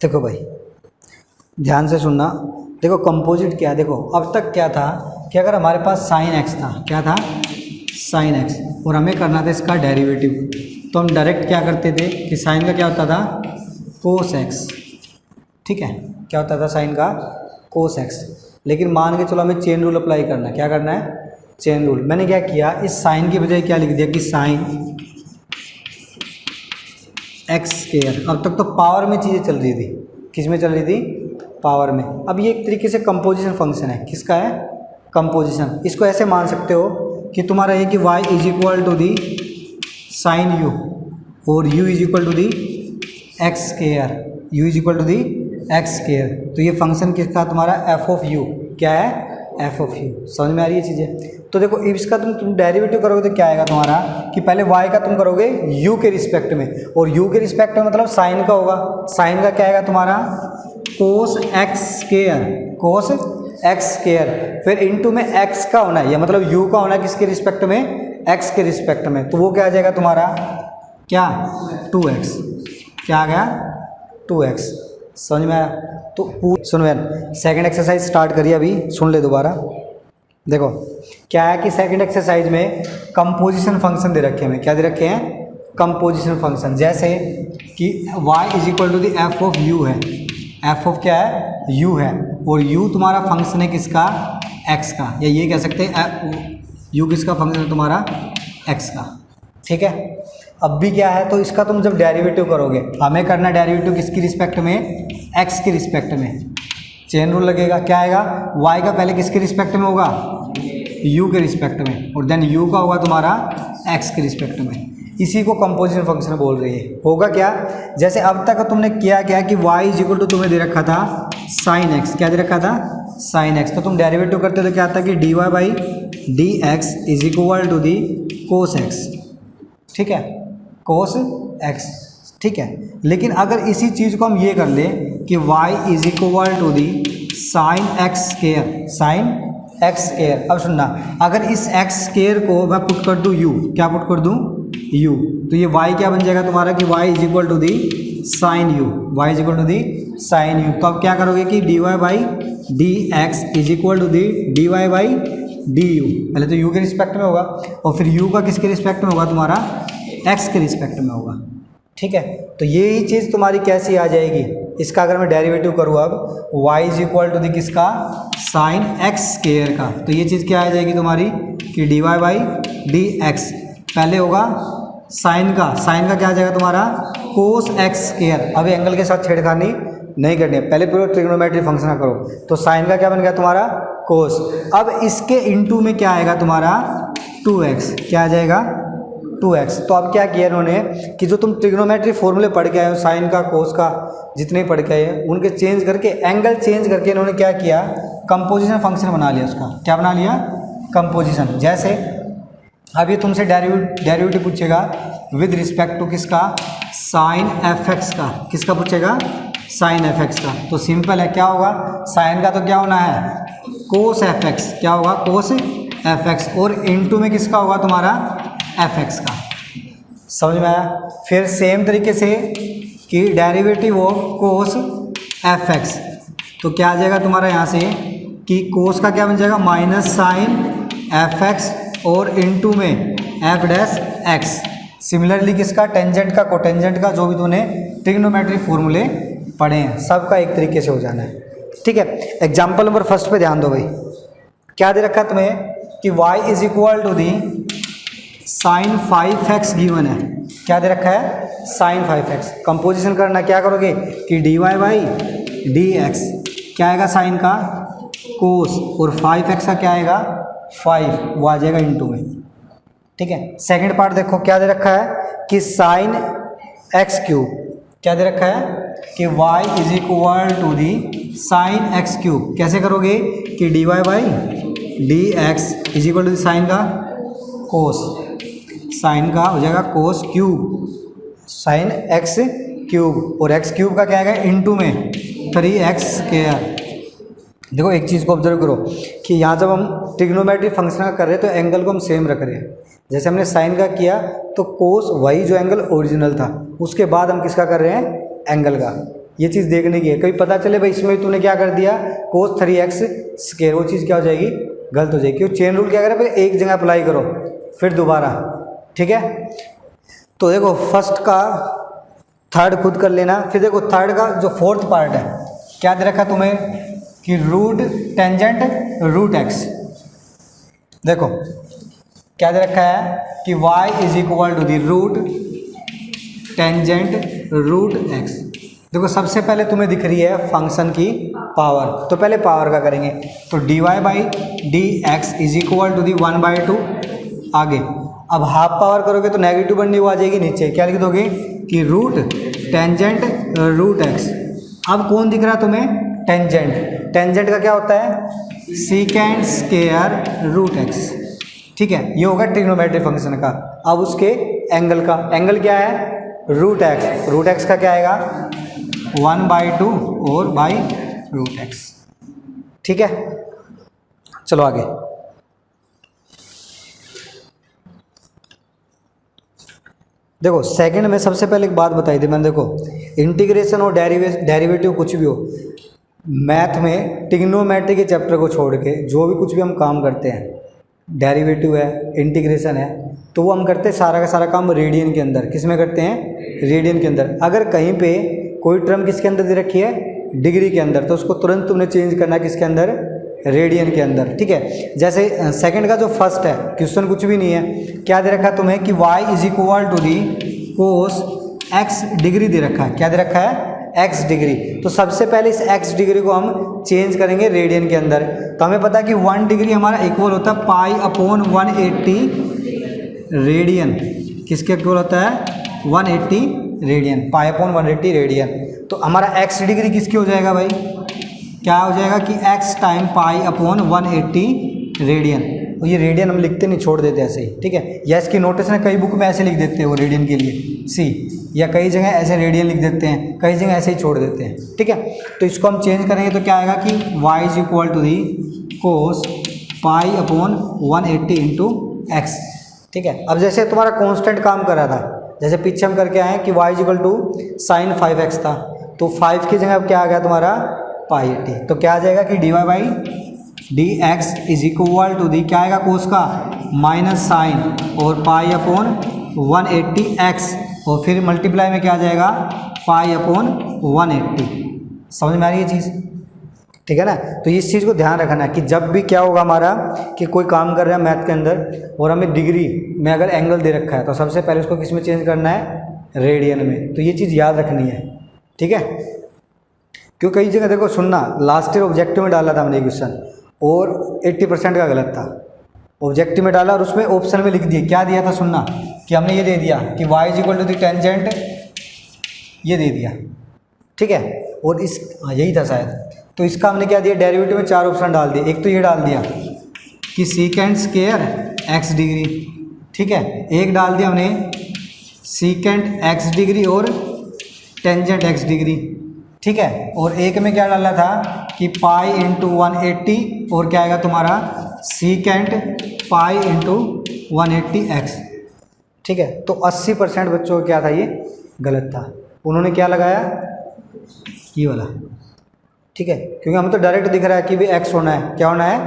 देखो भाई ध्यान से सुनना। देखो कंपोजिट क्या है, देखो अब तक क्या था कि अगर हमारे पास साइन एक्स था, क्या था साइन एक्स, और हमें करना था इसका डेरिवेटिव, तो हम डायरेक्ट क्या करते थे कि साइन का क्या होता था कोस एक्स, ठीक है, क्या होता था साइन का कोस एक्स। लेकिन मान के चलो हमें चेन रूल अप्लाई करना है, क्या करना है चेन रूल। मैंने क्या किया, इस साइन की बजाय क्या लिख दिया कि साइन एक्स स्क्वायर। अब तक तो पावर में चीज़ें चल रही थी, किस में चल रही थी पावर में। अब ये एक तरीके से कंपोजिशन फंक्शन है, किसका है कंपोजिशन। इसको ऐसे मान सकते हो कि तुम्हारा ये कि y is equal to the sine u और u is equal to the x square, u is equal to the x square. तो ये फंक्शन किसका तुम्हारा एफ ऑफ यू, क्या है एफ ऑफ यू। समझ में आ रही है चीज़ें। तो देखो इसका तुम डेरिवेटिव करोगे तो क्या आएगा तुम्हारा कि पहले y का तुम करोगे u के रिस्पेक्ट में, और u के रिस्पेक्ट में मतलब साइन का होगा। साइन का क्या आएगा तुम्हारा cos x square, cos x square, फिर इनटू में x का होना है, या मतलब u का होना है किसके रिस्पेक्ट में x के रिस्पेक्ट में। तो वो क्या आ जाएगा तुम्हारा क्या 2x, क्या आ गया 2x। समझ में आया। तो सुन यार, सेकंड एक्सरसाइज स्टार्ट करिए अभी, सुन ले दोबारा। देखो क्या है कि सेकंड एक्सरसाइज में कंपोजिशन फंक्शन दे रखे हैं, क्या दे रखे हैं कंपोजिशन फंक्शन। जैसे कि y is equal to the f of u है, एफ ऑफ क्या है u है, और u तुम्हारा फंक्शन है किसका x का, या ये कह सकते हैं u किसका फंक्शन है तुम्हारा x का, ठीक है। अब भी क्या है, तो इसका तुम जब डेरिवेटिव करोगे, हमें करना डेरिवेटिव किसकी रिस्पेक्ट में x की रिस्पेक्ट में। चेन रूल लगेगा, क्या आएगा y का पहले किसके रिस्पेक्ट में होगा u के रिस्पेक्ट में, और देन u का होगा तुम्हारा x के रिस्पेक्ट में। इसी को कंपोजिशन फंक्शन बोल रही है। होगा क्या, जैसे अब तक तुमने किया क्या कि y इज इक्वल टू तुम्हें दे रखा था साइन x, क्या दे रखा था साइन x। तो तुम डेरिवेटिव करते तो क्या आता कि dy by d x is equal to the cos x, ठीक है कोस एक्स, ठीक है। लेकिन अगर इसी चीज़ को हम ये कर लें कि y is equal to the sine x square, sine x square. अब सुनना, अगर इस एक्स स्क्वायर को मैं पुट कर दूँ u, क्या पुट कर दूँ u, तो ये y क्या बन जाएगा तुम्हारा कि y is equal to the sine u, y is equal to the sine u। तो अब क्या करोगे कि dy by d x is equal to the dy by d u. पहले तो u के रिस्पेक्ट में होगा, और फिर u का किसके रिस्पेक्ट में होगा तुम्हारा x के रिस्पेक्ट में होगा, ठीक है। तो यही चीज़ तुम्हारी कैसी आ जाएगी, इसका अगर मैं डेरिवेटिव करूँ अब y is equal to the किसका साइन एक्स स्क्वायर का, तो ये चीज़ क्या आ जाएगी तुम्हारी कि dy बाई डी एक्स, पहले होगा साइन का क्या आ जाएगा तुम्हारा कोस एक्स स्क्वायर। अब एंगल के साथ छेड़खानी नहीं करनी है, पहले पूरा ट्रिग्नोमेट्री फंक्शन ना करो। तो साइन का क्या बन गया तुम्हारा कोस। अब इसके इनटू में क्या आएगा तुम्हारा 2x, क्या आ जाएगा 2x। तो अब क्या किया इन्होंने कि जो तुम ट्रिग्नोमेट्री फॉर्मूले पढ़ के आए हो, साइन का कोस का जितने पढ़ के आए उनके चेंज करके एंगल चेंज करके इन्होंने क्या किया कंपोजिशन फंक्शन बना लिया। उसका क्या बना लिया कंपोजिशन। जैसे अब ये तुमसे डेरिवेटिव पूछेगा विद रिस्पेक्ट टू किसका साइन एफ एक्स का, किसका पूछेगा साइन एफ एक्स का। तो सिंपल है, क्या होगा साइन का तो क्या होना है कोस एफ एक्स, क्या होगा कोस एफ एक्स, और इनटू में किसका होगा तुम्हारा एफ एक्स का। समझ में आया। फिर सेम तरीके से कि derivative of cos F x, तो क्या आ जाएगा तुम्हारा यहाँ से कि कोस का क्या बन जाएगा माइनस साइन एफ एक्स और इनटू में एफ डैश एक्स। सिमिलरली किसका टेंजेंट का कोटेंजेंट का, जो भी तूने ट्रिग्नोमेट्री फॉर्मूले पढ़े हैं सबका एक तरीके से हो जाना है, ठीक है। एग्जाम्पल नंबर फर्स्ट पे ध्यान दो भाई। क्या दे रखा है तुम्हें कि y is equal to the sine 5x given है, क्या दे रखा है साइन 5x। कंपोजिशन करना क्या करोगे कि dy बाई डी एक्स, क्या आएगा साइन का कोस, और 5x का क्या आएगा 5, वो आ जाएगा इनटू में, ठीक है। सेकंड पार्ट देखो क्या दे रखा है कि साइन एक्स क्यूब, क्या दे रखा है कि y is equal to the sine x cube. कैसे करोगे कि dy by d x is equal to sine का कोस, साइन का हो जाएगा cos cube sine x cube, और एक्स क्यूब का क्या आएगा इनटू में 3x स्क्वायर। देखो एक चीज़ को ऑब्जर्व करो कि यहाँ जब हम ट्रिग्नोमेट्री फंक्शन का कर रहे हैं तो एंगल को हम सेम रख रहे हैं। जैसे हमने साइन का किया तो कोस वही जो एंगल ओरिजिनल था, उसके बाद हम किसका कर रहे हैं एंगल का। ये चीज़ देखने की है, कभी पता चले भाई इसमें तूने क्या कर दिया cos 3x स्क्वायर, वो चीज़ क्या हो जाएगी, गलत हो जाएगी। क्यों, चेन रूल क्या करे, पहले एक जगह अप्लाई करो फिर दोबारा, ठीक है। तो देखो फर्स्ट का थर्ड खुद कर लेना, फिर देखो थर्ड का जो फोर्थ पार्ट है क्या दे रखा तुम्हें कि रूट टेंजेंट रूट एक्स। देखो क्या दे रखा है कि y is equal to the root tangent root x. देखो सबसे पहले तुम्हें दिख रही है फंक्शन की पावर, तो पहले पावर का करेंगे, तो dy by d x is equal to the 1/2। आगे अब हाफ पावर करोगे तो नेगेटिव बननी वो आ जाएगी नीचे, क्या लिख दोगे कि रूट टेंजेंट रूट एक्स। अब कौन दिख रहा है तुम्हें, टेंजेंट, टेंजेंट का क्या होता है सीकेंड स्क्वायर रूट एक्स, ठीक है। ये होगा ट्रिग्नोमेट्रिक फंक्शन का। अब उसके एंगल का, एंगल क्या है रूट एक्स, रूट एक्स का क्या आएगा 1/2 और बाई रूट एक्स, ठीक है। चलो आगे, देखो सेकंड में सबसे पहले एक बात बताई थी मैंने, देखो इंटीग्रेशन और डेरिवेटिव कुछ भी हो मैथ में, ट्रिग्नोमेट्री के चैप्टर को छोड़ के जो भी कुछ भी हम काम करते हैं, डेरिवेटिव है इंटीग्रेशन है, तो वो हम करते हैं सारा का सारा काम रेडियन के अंदर। किस में करते हैं, रेडियन के अंदर। अगर कहीं पे कोई टर्म किसके अंदर दे रखी है, डिग्री के अंदर, तो उसको तुरंत तुमने चेंज करना है किसके अंदर, रेडियन के अंदर, ठीक है। जैसे सेकंड का जो फर्स्ट है क्वेश्चन कुछ भी नहीं है, क्या दे रखा है तुम्हें कि y is equal to the cos x degree दे रखा है, क्या दे रखा है x डिग्री। तो सबसे पहले इस x डिग्री को हम चेंज करेंगे रेडियन के अंदर। तो हमें पता है कि 1 डिग्री हमारा इक्वल होता है π/180 रेडियन, किसके इक्वल होता है 180 रेडियन, π/180 रेडियन। तो हमारा x डिग्री किसकी हो जाएगा भाई, क्या हो जाएगा कि x टाइम π/180 रेडियन। और ये रेडियन हम लिखते नहीं, छोड़ देते ऐसे ही, ठीक है। या इसकी नोटेशन कई बुक में ऐसे लिख देते हैं वो रेडियन के लिए c, या कई जगह ऐसे रेडियन लिख देते हैं, कई जगह ऐसे ही छोड़ देते हैं, ठीक है। तो इसको हम चेंज करेंगे तो क्या आएगा कि y is equal to the cos π/180 into x, ठीक है। अब जैसे तुम्हारा कांस्टेंट काम कर रहा था, जैसे पीछे हम करके आए कि y is equal to sine 5x था, तो 5 की जगह अब क्या आ गया तुम्हारा π/80, तो क्या आ जाएगा कि dy by d x is equal to the क्या आएगा कोस का माइनस साइन और π/180 x, और फिर मल्टीप्लाई में क्या आ जाएगा π/180। समझ में आ रही है चीज़, ठीक है ना। तो इस चीज़ को ध्यान रखना है कि जब भी क्या होगा हमारा कि कोई काम कर रहा है मैथ के अंदर और हमें डिग्री में अगर एंगल दे रखा है, तो सबसे पहले उसको किस में चेंज करना है, रेडियन में। तो ये चीज़ याद रखनी है, ठीक है। क्यों कई जगह देखो सुनना, लास्ट ईयर ऑब्जेक्टिव में डाला था हमने क्वेश्चन और 80% का गलत था, ऑब्जेक्टिव में डाला और उसमें ऑप्शन में लिख दिया, क्या दिया था सुनना, कि हमने ये दे दिया कि y is equal to the tangent, ये दे दिया, ठीक है। और इस यही था शायद, तो इसका हमने क्या दिया, डेरिवेटिव में 4 ऑप्शन डाल दिए। एक तो ये डाल दिया कि सीकेंड स्क्वायर x डिग्री, ठीक है। एक डाल दिया हमने सीकेंड x डिग्री और टेंजेंट x डिग्री, ठीक है। और एक में क्या डाला था कि π/180 और क्या आएगा तुम्हारा सीकेंड π/180x, ठीक है। तो 80% बच्चों को क्या था, ये गलत था, उन्होंने क्या लगाया ये वाला, ठीक है। क्योंकि हमें तो डायरेक्ट दिख रहा है कि भी x होना है, क्या होना है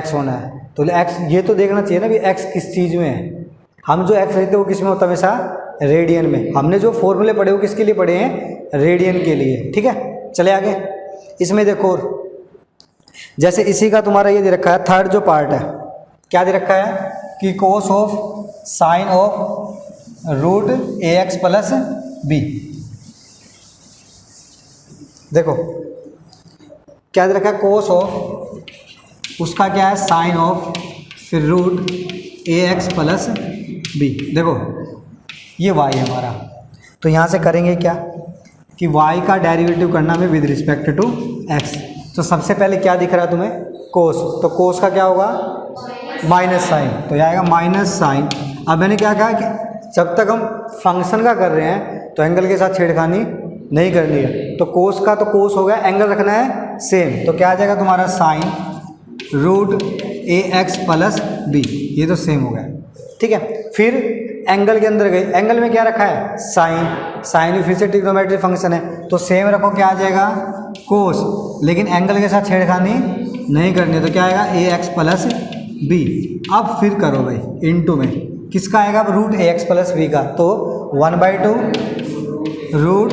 x होना है, तो x ये तो देखना चाहिए ना भी x किस चीज़ में है। हम जो x लेते हैं वो किस में होता है, हमेशा रेडियन में। हमने जो फॉर्मूले पढ़े वो किसके लिए पढ़े हैं, रेडियन के लिए, ठीक है। चले आगे, इसमें देखो जैसे इसी का तुम्हारा ये दे रखा है थर्ड जो पार्ट है, क्या दे रखा है कि cos of sine of root ax plus b। देखो क्या दे रखा है, कोस ऑफ उसका क्या है साइन ऑफ फिर रूट ax प्लस b। देखो ये y है हमारा, तो यहाँ से करेंगे क्या कि y का डेरिवेटिव करना हमें विद रिस्पेक्ट टू x। तो सबसे पहले क्या दिख रहा है तुम्हें, कोस, तो कोस का क्या होगा माइनस साइन, तो यह आएगा माइनस साइन। अब मैंने क्या कहा कि जब तक हम फंक्शन का कर रहे हैं तो एंगल के साथ छेड़खानी नहीं करनी है। तो कोस का तो कोस हो गया, एंगल रखना है सेम, तो क्या आ जाएगा तुम्हारा sine root ax plus b, ये तो सेम हो गया, ठीक है। फिर एंगल के अंदर गए, एंगल में क्या रखा है साइन, साइन भी फिर से ट्रिग्नोमेट्री फंक्शन है, तो सेम रखो, क्या आ जाएगा कोस, लेकिन एंगल के साथ छेड़खानी नहीं करनी है, तो क्या आएगा ए एक्स प्लस बी। अब फिर करो भाई इनटू में, किसका आएगा अब रूट ए एक्स प्लस बी का, तो 1/2 रूट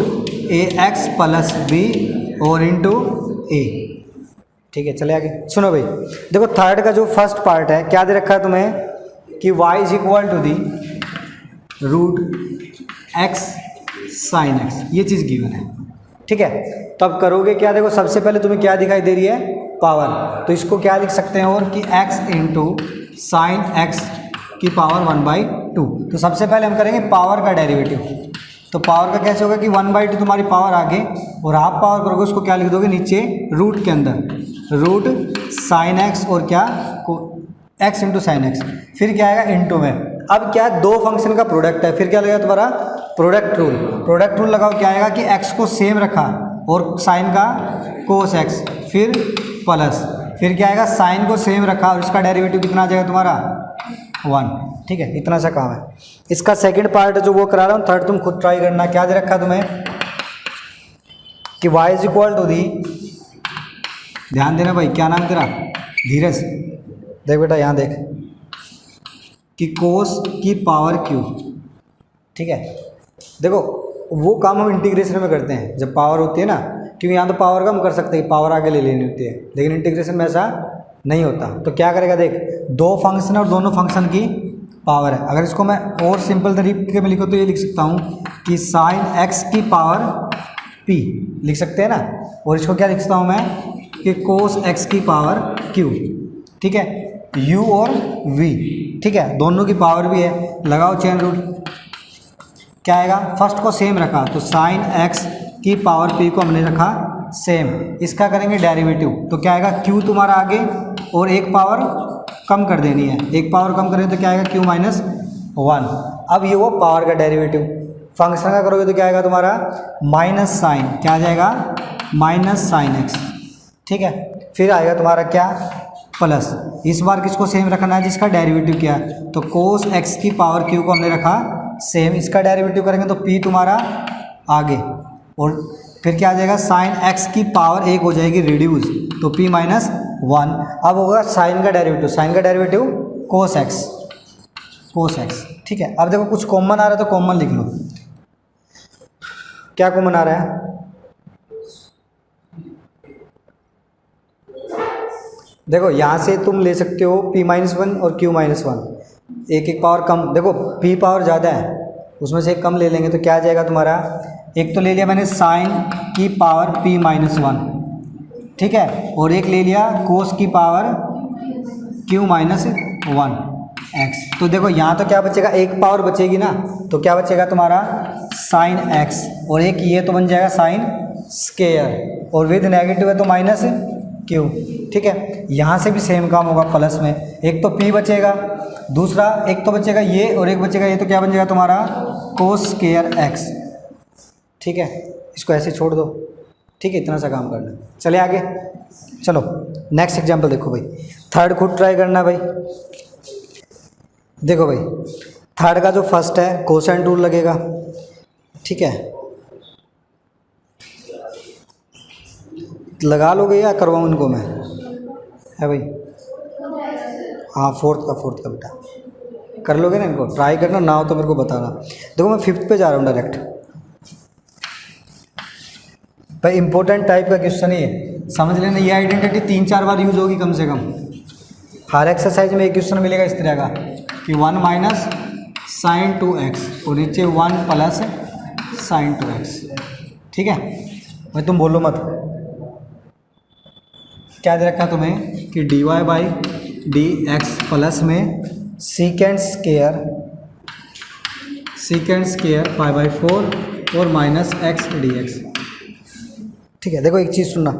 ए एक्स प्लस बी और इंटू ए। ठीक है, चले आगे। सुनो भाई, देखो थर्ड का जो फर्स्ट पार्ट है क्या दे रखा है तुम्हें कि y is equal to the root x sine x, ये चीज़ गिवन है। ठीक है, तो अब करोगे क्या, देखो सबसे पहले तुम्हें क्या दिखाई दे रही है पावर, तो इसको क्या लिख सकते हैं और कि x इंटू साइन एक्स की पावर 1/2। तो सबसे पहले हम करेंगे पावर का डेरिवेटिव, तो पावर का कैसे होगा कि 1/2 तुम्हारी पावर आगे और हाफ पावर करोगे उसको क्या लिख दोगे नीचे रूट के अंदर, रूट साइन एक्स और क्या एक्स इंटू साइन एक्स, फिर क्या आएगा इंटू में। अब क्या दो फंक्शन का प्रोडक्ट है, फिर क्या लगेगा तुम्हारा प्रोडक्ट रूल, प्रोडक्ट रूल लगाओ, क्या आएगा कि एक्स को सेम रखा और साइन का कोस एक्स, फिर प्लस, फिर क्या आएगा साइन को सेम रखा और इसका डेरिवेटिव कितना आ जाएगा तुम्हारा 1। ठीक है, इतना सा काम है। इसका सेकंड पार्ट जो वो करा रहा हूँ, थर्ड तुम खुद ट्राई करना। क्या दे रखा तुम्हें कि y is equal to the, ध्यान देना भाई, क्या नाम तेरा, धीरज, देख बेटा यहाँ देख, कि कोस की पावर क्यू। ठीक है, देखो वो काम हम इंटीग्रेशन में करते हैं जब पावर होती है ना, क्योंकि यहाँ तो पावर कम कर सकते हैं, पावर आगे ले लेनी होती है, लेकिन इंटीग्रेशन में ऐसा नहीं होता। तो क्या करेगा, देख दो फंक्शन और दोनों फंक्शन की पावर है। अगर इसको मैं और सिंपल तरीके में लिखूँ तो ये लिख सकता हूँ कि साइन एक्स की पावर p लिख सकते हैं ना, और इसको क्या लिख सकता हूँ मैं कि कोस एक्स की पावर q। ठीक है, u और v, ठीक है, दोनों की पावर भी है, लगाओ चेन रूल, क्या आएगा, फर्स्ट को सेम रखा तो साइन एक्स की पावर p को हमने रखा सेम, इसका करेंगे डेरिवेटिव, तो क्या आएगा q तुम्हारा आगे और एक पावर कम कर देनी है, एक पावर कम करें तो क्या आएगा q माइनस 1। अब ये वो पावर का डेरिवेटिव, फंक्शन का करोगे तो क्या आएगा तुम्हारा माइनस साइन, क्या आ जाएगा माइनस साइन एक्स। ठीक है, फिर आएगा तुम्हारा क्या प्लस, इस बार किसको सेम रखना है जिसका डेरिवेटिव क्या है, तो कोस एक्स की पावर q को हमने रखा सेम, इसका डेरिवेटिव करेंगे तो p तुम्हारा आगे, और फिर क्या आ जाएगा साइन एक्स की पावर एक हो जाएगी रिड्यूस, तो p माइनस 1। अब होगा साइन का डेरिवेटिव, साइन का डेरिवेटिव कोस एक्स, कोस एक्स। ठीक है, अब देखो कुछ कॉमन आ रहा है तो कॉमन लिख लो, क्या कॉमन आ रहा है, देखो यहाँ से तुम ले सकते हो p माइनस 1 और q माइनस 1, एक एक पावर कम, देखो p पावर ज़्यादा है उसमें से एक कम ले लेंगे तो क्या आ जाएगा तुम्हारा, एक तो ले लिया मैंने साइन की पावर p माइनस 1, ठीक है, और एक ले लिया कोस की पावर q माइनस 1 x। तो देखो यहाँ तो क्या बचेगा, एक पावर बचेगी ना, तो क्या बचेगा तुम्हारा साइन x, और एक ये तो बन जाएगा साइन स्केयर, और विद नेगेटिव है तो माइनस q। ठीक है, यहाँ से भी सेम काम होगा प्लस में, एक तो p बचेगा, दूसरा एक तो बचेगा ये और एक बचेगा ये, तो क्या बन जाएगा तुम्हारा कोस स्केयर x। ठीक है, इसको ऐसे छोड़ दो। ठीक है, इतना सा काम करना, चले आगे। चलो नेक्स्ट एग्जांपल देखो भाई, थर्ड खुद ट्राई करना भाई। देखो भाई थर्ड का जो फर्स्ट है कोसाइन रूल लगेगा। ठीक है, लगा लोगे या करवाऊँ इनको मैं, है भाई, हाँ फोर्थ का बेटा कर लोगे ना, इनको ट्राई करना, ना हो तो मेरे को बताना। देखो मैं फिफ्थ पे जा रहा हूँ डायरेक्ट भाई, इंपॉर्टेंट टाइप का क्वेश्चन ही है, समझ लेना, ये आइडेंटिटी 3-4 बार यूज होगी कम से कम, हर एक्सरसाइज में एक क्वेश्चन मिलेगा इस तरह का कि 1 माइनस साइन 2x और नीचे 1 प्लस साइन 2x। ठीक है भाई, तुम बोलो मत, क्या दे रखा तुम्हें कि dy by d x plus में सीकेंड स्केयर पाई बाई 4 और माइनस एक्स डी एक्स। ठीक है, देखो एक चीज़ सुनना,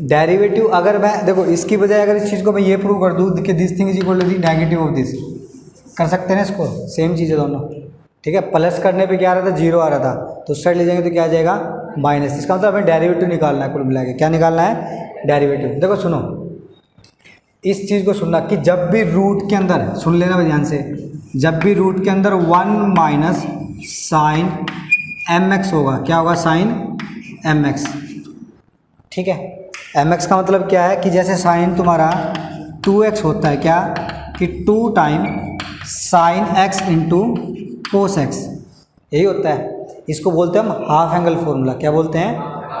डेरिवेटिव अगर मैं देखो इसकी बजाय अगर इस चीज़ को मैं ये प्रूव कर दूँ कि this thing is equal to the negative of this, कर सकते हैं ना इसको, सेम चीज़ है दोनों। ठीक है, प्लस करने पे क्या आ रहा था, 0 आ रहा था, तो उस साइड ले जाएंगे तो क्या आ जाएगा माइनस, इसका मतलब हमें डेरिवेटिव निकालना है, कुल मिला के क्या निकालना है, डेरिवेटिव। देखो सुनो इस चीज़ को सुनना कि जब भी रूट के अंदर, सुन लेना ध्यान से, जब भी रूट के अंदर 1 माइनस साइन एम एक्स होगा, क्या होगा साइन एम एक्स। ठीक है, एम एक्स का मतलब क्या है कि जैसे साइन तुम्हारा 2x होता है, क्या कि 2 time sine x into cos x, यही होता है। इसको बोलते हैं हम हाफ एंगल फॉर्मूला। क्या बोलते हैं?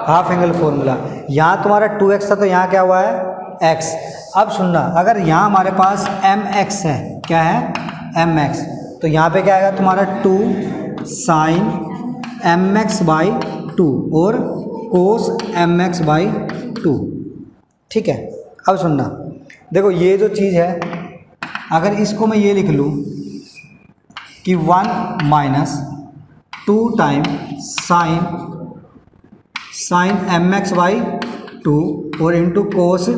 Half angle formula. यहाँ तुम्हारा 2x था तो यहाँ क्या हुआ है? x। अब सुनना, अगर यहाँ हमारे पास mx है, क्या है? mx, तो यहाँ पे क्या आएगा तुम्हारा 2 साइन mx बाई 2 और कोस mx बाई 2। ठीक है, अब सुनना, देखो ये जो चीज़ है, अगर इसको मैं ये लिख लूँ कि 1 minus 2 time sine m x by 2 और into cos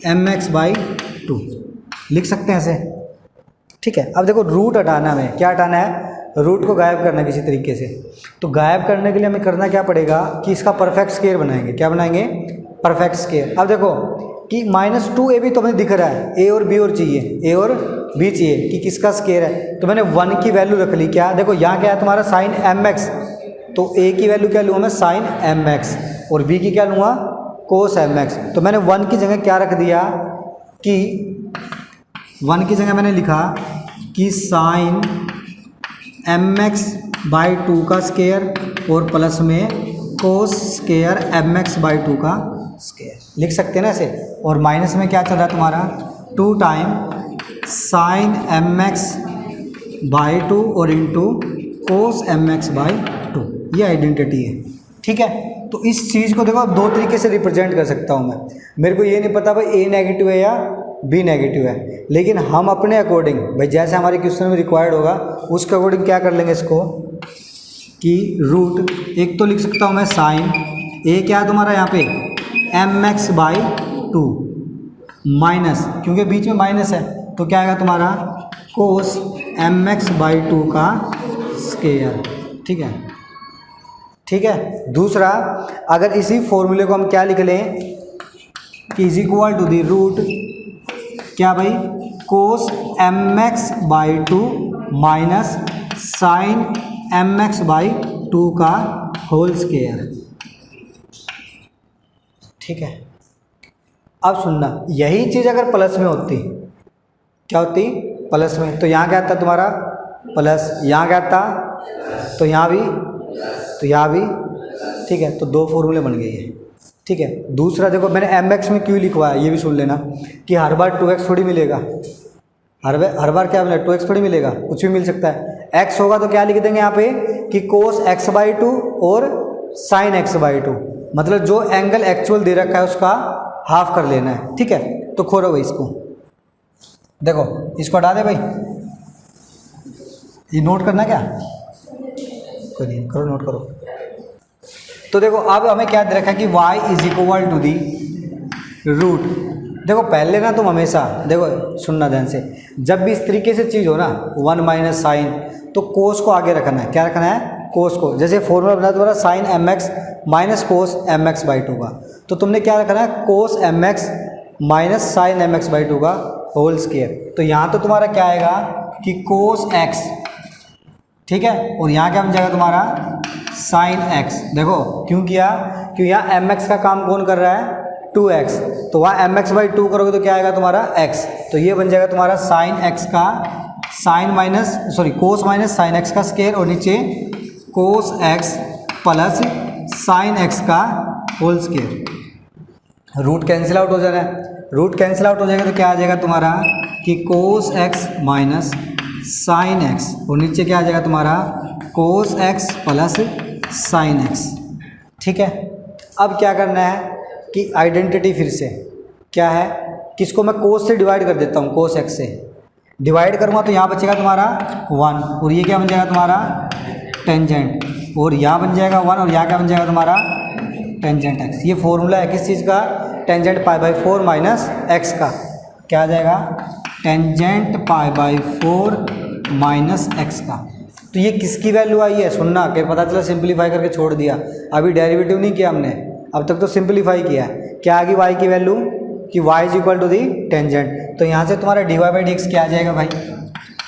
m x by 2 लिख सकते हैं ऐसे। ठीक है, अब देखो रूट हटाना है, क्या हटाना है? रूट को गायब करना है किसी तरीके से। तो गायब करने के लिए हमें करना क्या पड़ेगा कि इसका परफेक्ट स्क्वायर बनाएंगे। क्या बनाएंगे? Perfect square. अब देखो कि -2ab तो हमें दिख रहा है, a और b और चाहिए, a और b चाहिए कि किसका स्क्वायर है, तो मैंने 1 की वैल्यू रख ली। क्या देखो यहाँ क्या है तुम्हारा साइन एम एक्स, तो a की वैल्यू क्या लूँगा मैं? साइन एम एक्स, और b की क्या लूँगा? कोस एम एक्स। तो मैंने 1 की जगह क्या रख दिया कि 1 की जगह मैंने लिखा कि साइन एम एक्स बाई 2 का स्क्वायर और प्लस में cos square m x by 2 का स्क्वायर लिख सकते हैं ना ऐसे। और माइनस में क्या चल रहा है तुम्हारा? 2 time sine m x by 2 और into cos m x by 2, ये आइडेंटिटी है। ठीक है, तो इस चीज़ को देखो दो तरीके से रिप्रेजेंट कर सकता हूँ मैं। मेरे को ये नहीं पता भाई ए नेगेटिव है या बी नेगेटिव है, लेकिन हम अपने अकॉर्डिंग भाई जैसे हमारे क्वेश्चन में रिक्वायर्ड होगा उसके अकॉर्डिंग क्या कर लेंगे इसको कि रूट एक तो लिख सकता हूँ मैं साइन ए, क्या है तुम्हारा यहाँ पे? एम एक्स बाई 2 माइनस, क्योंकि बीच में माइनस है तो क्या आएगा तुम्हारा? कोस एम एक्स बाई 2 का स्क्वायर। ठीक है, ठीक है। दूसरा, अगर इसी फॉर्मूले को हम क्या लिख लें कि is equal to the root क्या भाई? Cos m x by 2 minus sine m x by 2 का होल स्क्वायर। ठीक है, अब सुनना, यही चीज़ अगर प्लस में होती, क्या होती? प्लस में, तो यहाँ क्या आता तुम्हारा? प्लस, यहाँ क्या आता? तो यहाँ भी, तो यहाँ भी। ठीक है, तो दो फॉर्मूले बन गए हैं। ठीक है, दूसरा देखो मैंने एम एक्स में क्यों लिखवाया ये भी सुन लेना कि हर बार 2x थोड़ी मिलेगा, हर बार क्या मिलेगा? 2x थोड़ी मिलेगा, कुछ भी मिल सकता है। x होगा तो क्या लिख देंगे यहाँ पे कि कोस x बाई 2 और साइन x बाई 2, मतलब जो एंगल एक्चुअल दे रखा है उसका हाफ कर लेना है। ठीक है, तो खोलो भाई इसको, देखो इसको हटा दे भाई, ये नोट करना क्या? कोई नहीं, करो, नोट करो। तो देखो अब हमें क्या दे रखा है कि y is equal to the root. देखो पहले ना तुम हमेशा देखो सुनना ध्यान से, जब भी इस तरीके से चीज़ हो ना 1 माइनस साइन, तो कोस को आगे रखना है। क्या रखना है? कोस को। जैसे फॉर्मूला बना तुम्हारा sine m x minus cos m x by 2 का, तो तुमने क्या रखना है? Cos m x minus sine m x by 2 का होल स्क्वायर। तो यहाँ तो तुम्हारा क्या आएगा कि कोस एक्स, ठीक है, और यहाँ क्या बन जाएगा तुम्हारा? Sine x. देखो क्यों किया? क्यों यहाँ एम एक्स का काम कौन कर रहा है? 2x, तो वहाँ एम एक्स बाई 2 करोगे तो क्या आएगा तुम्हारा? x, तो ये बन जाएगा तुम्हारा साइन एक्स का sine minus cos minus sine x का स्क्वायर, और नीचे cos x plus sine x का whole square. Root cancel out हो जाना है, रूट कैंसिल आउट हो जाएगा तो क्या आ जाएगा तुम्हारा कि cos x minus sine x, और नीचे क्या आ जाएगा तुम्हारा? कोस एक्स प्लस साइन एक्स। ठीक है, अब क्या करना है कि आइडेंटिटी फिर से क्या है, किसको मैं कोस से डिवाइड कर देता हूँ, कोस एक्स से डिवाइड करूँगा तो यहाँ बचेगा तुम्हारा 1, और ये क्या बन जाएगा तुम्हारा? टेंजेंट, और यहाँ बन जाएगा 1, और यहाँ क्या बन जाएगा तुम्हारा? Tangent x. ये फॉर्मूला है किस चीज़ का? Tangent pi by 4 minus x का। क्या आ जाएगा? Tangent pi by 4 minus x का। तो ये किसकी वैल्यू आई है? सुनना, कि पता चला सिंप्लीफाई करके छोड़ दिया, अभी डेरिवेटिव नहीं किया हमने, अब तक तो सिंप्लीफाई किया है। क्या आ गई y की वैल्यू कि y is equal to the tangent, तो यहाँ से तुम्हारा dy बाई डी एक्स क्या आ जाएगा भाई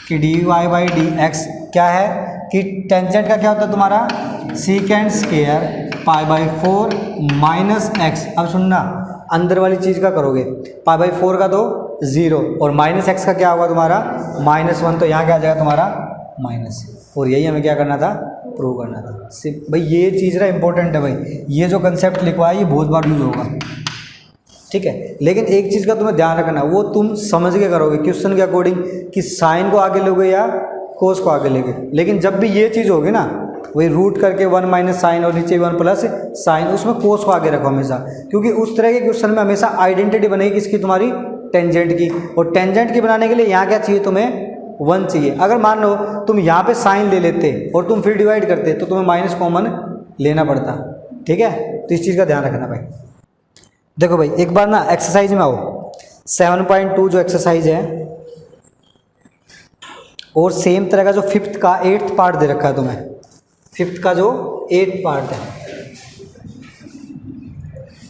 कि dy बाई डी एक्स क्या है कि टेंजेंट का क्या होता है तुम्हारा? सीकेंड square pi by 4 minus x. अब सुनना, अंदर वाली चीज़ का करोगे, पाई बाई 4 का तो 0 और माइनस एक्स का क्या होगा तुम्हारा -1, तो यहाँ क्या आ जाएगा तुम्हारा माइनस। और यही हमें क्या करना था, प्रूव करना था। सिर्फ भाई ये चीज़ ना इंपॉर्टेंट है भाई, ये जो कंसेप्ट लिखवा है ये बहुत बार यूज होगा, ठीक है। लेकिन एक चीज़ का तुम्हें ध्यान रखना, वो तुम समझ के करोगे क्वेश्चन के अकॉर्डिंग कि साइन को आगे लोगे या कोस को आगे लेगे। लेकिन जब भी ये चीज़ होगी ना, वही रूट करके 1 माइनस साइन और नीचे 1 प्लस साइन, उसमें कोस को आगे रखो हमेशा, क्योंकि उस तरह के क्वेश्चन में हमेशा आइडेंटिटी बनेगी किसकी, तुम्हारी टेंजेंट की। और टेंजेंट की बनाने के लिए यहाँ क्या चाहिए तुम्हें, 1 चाहिए। अगर मान लो तुम यहाँ पे साइन ले लेते और तुम फिर डिवाइड करते तो तुम्हें माइनस कॉमन लेना पड़ता, ठीक है। तो इस चीज़ का ध्यान रखना भाई। देखो भाई एक बार ना एक्सरसाइज में आओ, 7.2 जो एक्सरसाइज है, और सेम तरह का जो 5th का 8th पार्ट दे रखा है तुम्हें, 5th का जो 8th पार्ट है,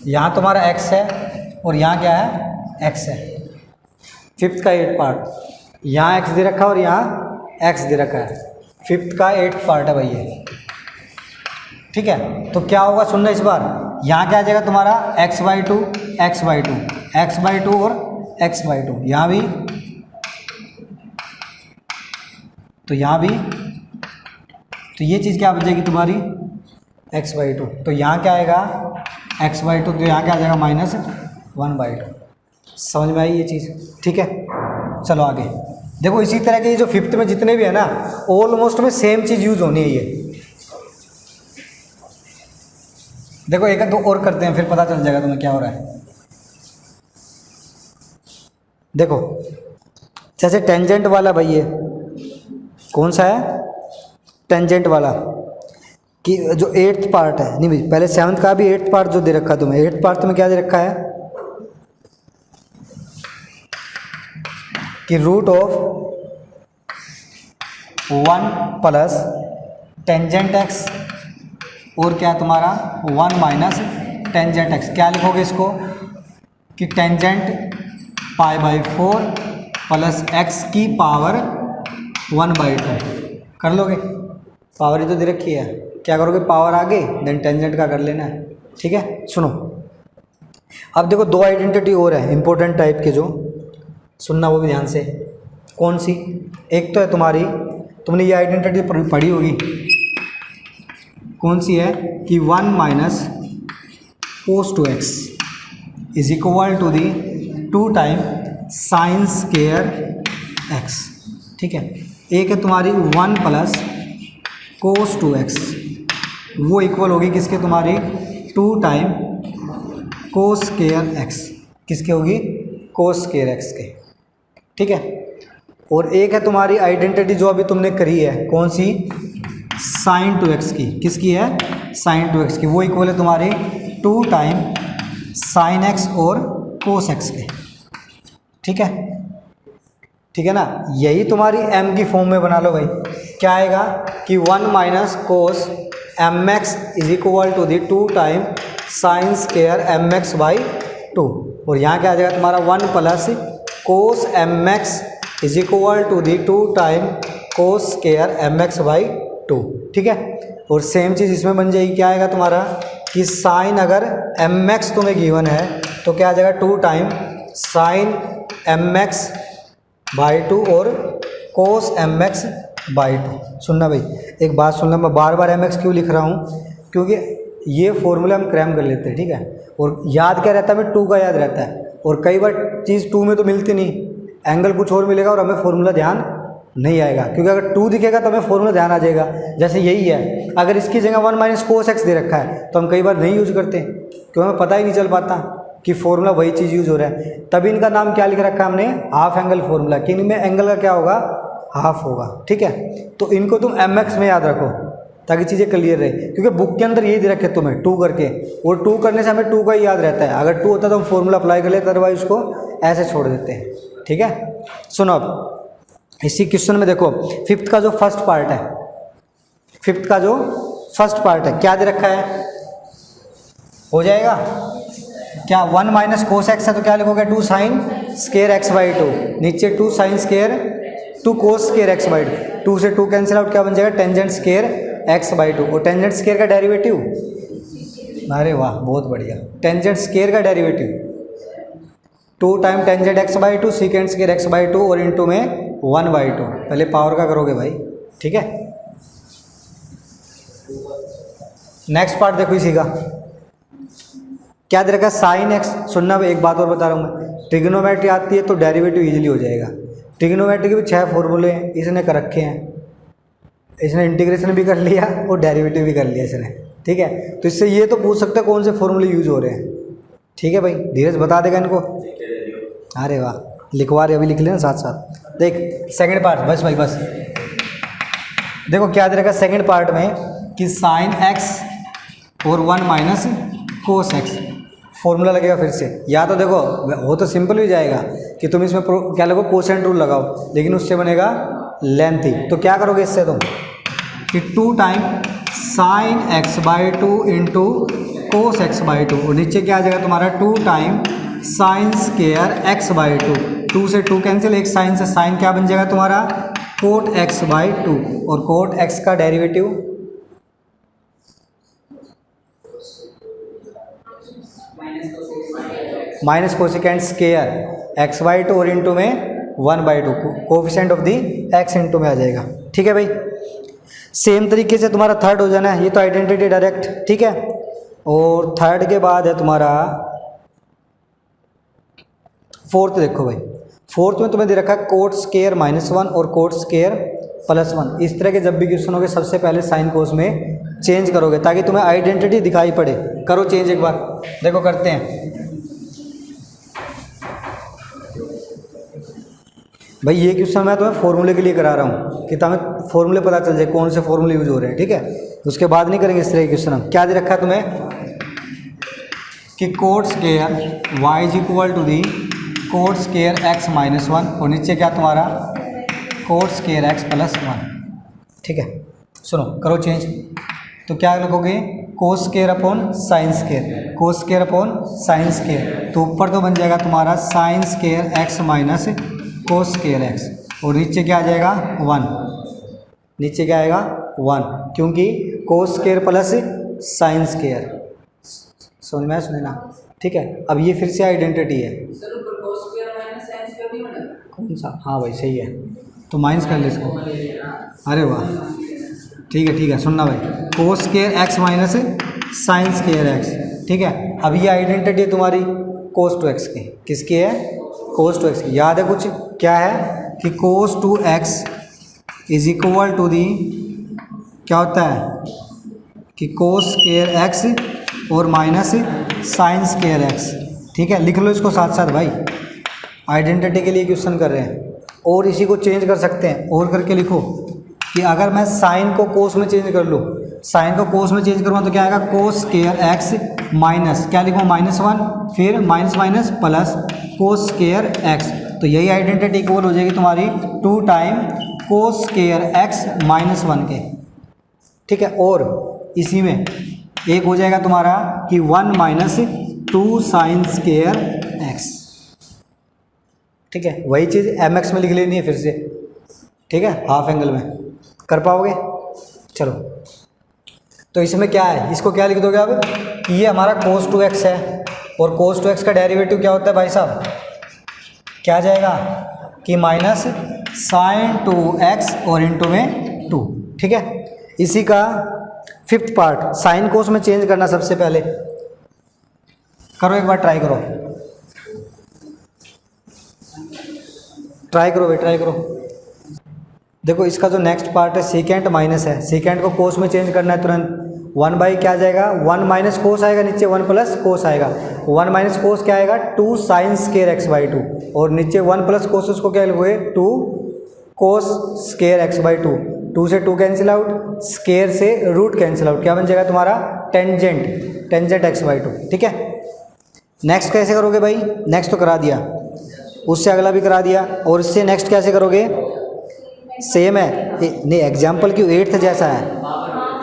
यहाँ तुम्हारा x है और यहाँ क्या है, x है। 5th का 8th पार्ट, यहाँ x दे रखा है और यहाँ x दे रखा है। 5th का 8th पार्ट है भाई ये, ठीक है। तो क्या होगा सुनना इस बार, यहाँ क्या आ जाएगा तुम्हारा x/2 x/2 x/2 और x/2, यहाँ भी तो यहाँ भी, तो ये चीज़ क्या बचेगी तुम्हारी x/2, तो यहाँ क्या आएगा x/2, तो यहाँ क्या आ जाएगा -1/2। समझ में आई ये चीज़, ठीक है। चलो आगे देखो, इसी तरह के जो 5th में जितने भी है ना, ऑलमोस्ट में सेम चीज़ यूज होनी है ये। देखो एक दो और करते हैं, फिर पता चल जाएगा तुम्हें क्या हो रहा है। देखो जैसे टेंजेंट वाला भाई, ये कौन सा है, टेंजेंट वाला, कि जो 8th पार्ट है, नहीं भाई पहले 7th का भी 8th पार्ट जो दे रखा है तुम्हें, 8th पार्ट तुम्हें क्या दे रखा है कि root of 1 plus tangent x और क्या तुम्हारा 1 माइनस टेंजेंट एक्स। क्या लिखोगे इसको कि tangent pi by 4 plus x की पावर 1/2 कर लोगे। पावर ही तो दे रखी है, क्या करोगे पावर आगे देन टेंजेंट का कर लेना है, ठीक है। सुनो अब देखो, दो आइडेंटिटी और है इंपॉर्टेंट टाइप के, जो सुनना वो भी ध्यान से। कौन सी, एक तो है तुम्हारी, तुमने ये आइडेंटिटी पढ़ी होगी, कौन सी है कि 1 minus cos 2x is equal to the 2 time sine square x, ठीक है। एक है तुम्हारी 1 प्लस cos 2x, वो इक्वल होगी किसके, तुम्हारी 2 टाइम cos स्केयर x, किसके होगी, cos स्केयर x के, ठीक है। और एक है तुम्हारी आइडेंटिटी जो अभी तुमने करी है, कौन सी, sin 2x की, किसकी है, sin 2x की, वो इक्वल है तुम्हारे 2 टाइम sin x और cos x के, ठीक है, ठीक है ना। यही तुम्हारी m की फॉर्म में बना लो भाई। क्या आएगा कि 1 minus cos mx is equal to the 2 time sine square mx by 2, और यहाँ क्या आ जाएगा तुम्हारा 1 plus cos mx is equal to the 2 time cos square mx by 2, ठीक है। और सेम चीज़ इसमें बन जाएगी, क्या आएगा तुम्हारा कि साइन अगर mx तुम्हें गिवन है तो क्या आ जाएगा 2 टाइम साइन mx बाई 2 और कोस mx बाई 2। सुनना भाई एक बात सुनना, मैं बार बार mx क्यों लिख रहा हूँ, क्योंकि ये फॉर्मूला हम क्रैम कर लेते हैं, ठीक है। और याद क्या रहता है, हमें 2 का याद रहता है, और कई बार चीज़ 2 में तो मिलती नहीं, एंगल कुछ और मिलेगा और हमें फॉर्मूला ध्यान नहीं आएगा, क्योंकि अगर 2 दिखेगा तो हमें फॉर्मूला ध्यान आ जाएगा। जैसे यही है, अगर इसकी जगह 1 माइनस कोस एक्स दे रखा है तो हम कई बार नहीं यूज करते, क्योंकि हमें पता ही नहीं चल पाता कि फॉर्मूला वही चीज़ यूज हो रहा है। तभी इनका नाम क्या लिख रखा है हमने, हाफ एंगल फॉर्मूला, कि इनमें एंगल का क्या होगा, हाफ होगा, ठीक है। तो इनको तुम mx में याद रखो ताकि चीज़ें क्लियर रहे, क्योंकि बुक के अंदर यही दे रखे तुम्हें 2 करके, और 2 करने से हमें 2 का ही याद रहता है। अगर 2 होता तो हम फॉर्मूला अप्लाई कर लेते, अदरवाइज उसको ऐसे छोड़ देते हैं, ठीक है। सुनो अब इसी क्वेश्चन में देखो, 5th का जो फर्स्ट पार्ट है, 5th का जो फर्स्ट पार्ट है क्या दे रखा है, हो जाएगा क्या 1 माइनस कोस एक्स है तो क्या लिखोगे 2 साइन स्केयर एक्स बाई 2, नीचे 2 sine square 2 cos square x by 2, 2 से 2 कैंसिल आउट, क्या बन जाएगा tangent square x by two, और टेंजेंट स्केयर का डेरिवेटिव, अरे वाह बहुत बढ़िया, टेंजेंट स्केयर का derivative 2 time tangent x by two secant square x by two और इंटू में 1/2। पहले पावर का करोगे भाई, ठीक है। नेक्स्ट पार्ट देखो इसी का, क्या दे रखा है साइन एक्स। सुनना भाई, एक बात और बता रहा हूँ मैं, ट्रिग्नोमेट्री आती है तो डेरिवेटिव इजीली हो जाएगा। ट्रिग्नोमेट्री के भी 6 फॉर्मूले इसने कर रखे हैं, इसने इंटीग्रेशन भी कर लिया और डेरिवेटिव भी कर लिया इसने, ठीक है। तो इससे ये तो पूछ सकते हैं कौन से फॉर्मूले यूज हो रहे हैं, ठीक है भाई। धीरज बता देगा इनको, अरे वाह लिखवा रहे, अभी लिख लेना साथ साथ। देख सेकंड पार्ट, बस भाई बस, देखो क्या दे रखा है सेकंड पार्ट में कि साइन एक्स और 1 माइनस कोस एक्स, फॉर्मूला लगेगा फिर से। या तो देखो वो तो सिंपल ही जाएगा कि तुम इसमें क्या लगो कोसेंट रूल लगाओ, लेकिन उससे बनेगा लेंथी। तो क्या करोगे इससे तुम कि 2 time sine x by two into cos x by two, और नीचे क्या आ जाएगा तुम्हारा 2 time sine square x by to, 2 से 2 कैंसिल, एक साइन से साइन क्या बन जाएगा तुम्हारा कोट एक्स बाई टू, और कोट एक्स का derivative minus cosecant square x by two और इंटू में 1/2, coefficient of the x into में आ जाएगा, ठीक है भाई। सेम तरीके से तुम्हारा थर्ड हो जाना है, ये तो आइडेंटिटी डायरेक्ट, ठीक है। और थर्ड के बाद है तुम्हारा फोर्थ। देखो भाई फोर्थ में तुम्हें दे रखा है कोट स्केयर -1 और कोट स्केयर +1। इस तरह के जब भी क्वेश्चन होगे सबसे पहले साइन कोस में चेंज करोगे ताकि तुम्हें आइडेंटिटी दिखाई पड़े। करो चेंज एक बार, देखो करते हैं भाई। ये क्वेश्चन मैं तुम्हें फॉर्मूले के लिए करा रहा हूँ कि तुम्हें फॉर्मूले पता चल जाए कौन से फॉर्मूले यूज हो रहे हैं, ठीक है। उसके बाद नहीं करेंगे इस तरह के क्वेश्चन। हम क्या दे रखा है तुम्हें कि cot square y is equal to the cot square x -1 और नीचे क्या तुम्हारा कोट स्केयर x +1, ठीक है। सुनो करो चेंज, तो क्या लिखोगे cos square upon sine square, cos square upon sine square, तो ऊपर तो बन जाएगा तुम्हारा sign square x minus cos square x, और नीचे क्या आ जाएगा 1, नीचे क्या आएगा 1, क्योंकि cos square plus sine square, समझ में सुने ना, ठीक है। अब ये फिर से आइडेंटिटी है, कौन सा, हाँ भाई सही है, तो माइनस कर ले इसको, अरे वाह ठीक है। सुनना भाई, cos square x minus sine square x, ठीक है। अब ये आइडेंटिटी है तुम्हारी कोस टू एक्स की, किसकी है कोस टू एक्स की। याद है कुछ, क्या है कि cos two x is equal to the क्या होता है कि कोस स्केयर एक्स और माइनस साइन स्केयर एक्स, ठीक है। लिख लो इसको साथ साथ भाई, आइडेंटिटी के लिए क्वेश्चन कर रहे हैं। और इसी को चेंज कर सकते हैं, और करके लिखो कि अगर मैं साइन को कोस में चेंज कर लूँ, साइन को कोस में चेंज करूँगा तो क्या आएगा कोस स्केयर एक्स माइनस क्या लिखूँ -1, फिर minus minus plus cos square x, तो यही आइडेंटिटी इक्वल हो जाएगी तुम्हारी 2 टाइम कोस स्केयर एक्स -1 के, ठीक है। और इसी में एक हो जाएगा तुम्हारा कि 1 माइनस 2 साइन स्केयर एक्स, ठीक है। वही चीज़ mx में लिख लेनी है फिर से, ठीक है, हाफ एंगल में कर पाओगे। चलो तो इसमें क्या है, इसको क्या लिख दोगे आप कि ये हमारा cos 2x है, और cos 2x का डेरिवेटिव क्या होता है भाई साहब, क्या जाएगा कि माइनस साइन 2x और इंटू में 2, ठीक है। इसी का फिफ्थ पार्ट साइन कोस में चेंज करना, सबसे पहले करो एक बार, ट्राई करो भाई, ट्राई करो। देखो इसका जो नेक्स्ट पार्ट है सीकेंट माइनस है, सीकेंट को कोस में चेंज करना है तुरंत। 1 बाई क्या जाएगा 1 माइनस कोस आएगा, नीचे 1 प्लस कोस आएगा। 1 माइनस कोस क्या आएगा 2 साइन स्केयर एक्स बाई 2, और नीचे 1 प्लस कोस उसको क्या लिखोगे 2 कोस स्केयर एक्स बाई 2, 2 से 2 कैंसिल आउट, स्केयर से रूट कैंसिल आउट, क्या बन जाएगा तुम्हारा टेंजेंट एक्स बाई 2, ठीक है। नेक्स्ट कैसे करोगे भाई, नेक्स्ट तो करा दिया, उससे अगला भी करा दिया, और इससे नेक्स्ट कैसे करोगे, सेम है नहीं, एग्जाम्पल क्यों 8th जैसा है,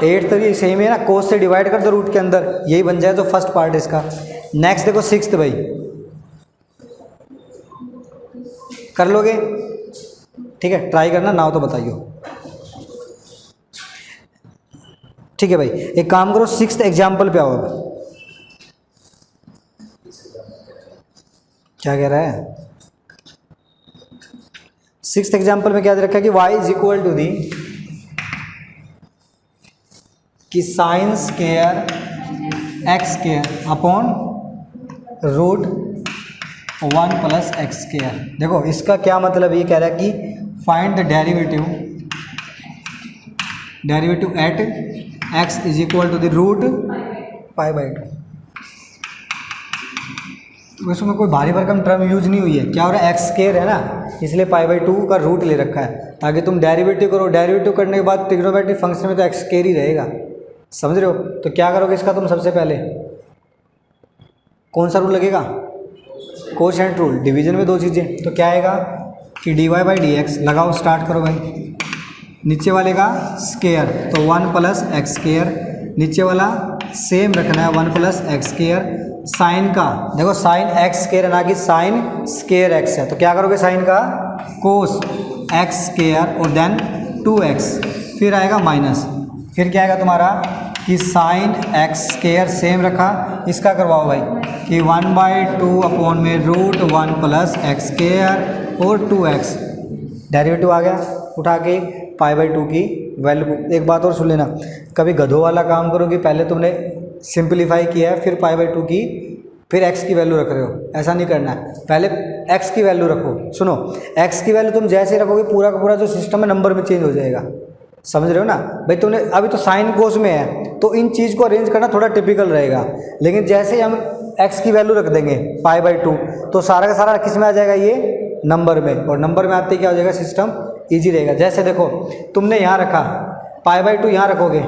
8th भी सेम है ना, कोस से डिवाइड कर दो रूट के अंदर, यही बन जाए तो फर्स्ट पार्ट इसका। नेक्स्ट देखो 6th भाई, कर लोगे, ठीक है, ट्राई करना ना हो तो बताइए। ठीक है भाई, एक काम करो, 6th एग्जाम्पल पे आओ अब। क्या कह रहा है? 6th एग्जाम्पल में क्या दे रखा है कि y is equal to the कि sine square x square upon root 1 plus x square. देखो इसका क्या मतलब, ये कह रहा है कि find the derivative at x is equal to the root pi by 2। तो इसमें कोई भारी भरकम टर्म यूज नहीं हुई है। क्या हो रहा है, एक्स स्क्वायर है ना, इसलिए पाई बाई 2 का रूट ले रखा है ताकि तुम डेरिवेटिव करो। डेरिवेटिव करने के बाद ट्रिग्नोमेट्रिक फंक्शन में तो एक्स स्क्वायर ही रहेगा, समझ रहे हो। तो क्या करोगे इसका, तुम सबसे पहले कौन सा रूल लगेगा, कोशेंट रूल। डिवीजन में दो चीज़ें, तो क्या आएगा कि d y by d x लगाओ, स्टार्ट करो भाई। नीचे वाले का स्क्वायर तो 1 प्लस एक्स स्क्वायर, नीचे वाला सेम रखना है 1 प्लस एक्स स्क्वायर। साइन का देखो, साइन एक्स स्क्वायर है ना कि साइन स्क्वायर एक्स है, तो क्या करोगे साइन का कोस एक्स स्क्वायर और देन 2x, फिर आएगा माइनस, फिर क्या आएगा तुम्हारा कि साइन एक्स स्क्वायर सेम रखा, इसका करवाओ भाई कि 1/2 अपॉन में रूट 1 प्लस एक्स स्क्वायर और 2x। डेरिवेटिव आ गया, उठा के पाई बाई 2 की वैल्यू। एक बात और सुन लेना, कभी गधों वाला काम करोगे, पहले तुमने सिंपलीफाई किया है फिर पाई बाई 2 की, फिर x की वैल्यू रख रहे हो, ऐसा नहीं करना है। पहले x की वैल्यू रखो। सुनो, x की वैल्यू तुम जैसे रखोगे पूरा का पूरा जो सिस्टम है नंबर में चेंज हो जाएगा, समझ रहे हो ना भाई। तुमने अभी तो साइन कोस में है तो इन चीज़ को अरेंज करना थोड़ा टिपिकल रहेगा, लेकिन जैसे ही हम x की वैल्यू रख देंगे पाई बाई 2 तो सारा का सारा किस में आ जाएगा, ये नंबर में, और नंबर में आते ही क्या हो जाएगा, सिस्टम ईजी रहेगा। जैसे देखो तुमने यहाँ रखा पाई बाई 2, यहाँ रखोगे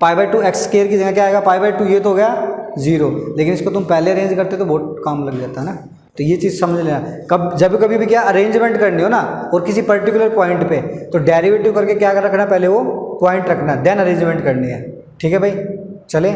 पाई बाई 2 एक्स स्क्वायर की जगह क्या आएगा, पाई बाई 2, ये तो हो गया 0, लेकिन इसको तुम पहले अरेंज करते तो बहुत काम लग जाता है ना। तो ये चीज़ समझ लेना, जब कभी भी क्या अरेंजमेंट करनी हो ना और किसी पर्टिकुलर पॉइंट पे, तो डेरिवेटिव करके क्या रखना, पहले वो पॉइंट रखना, देन अरेंजमेंट करनी है। ठीक है भाई, चले।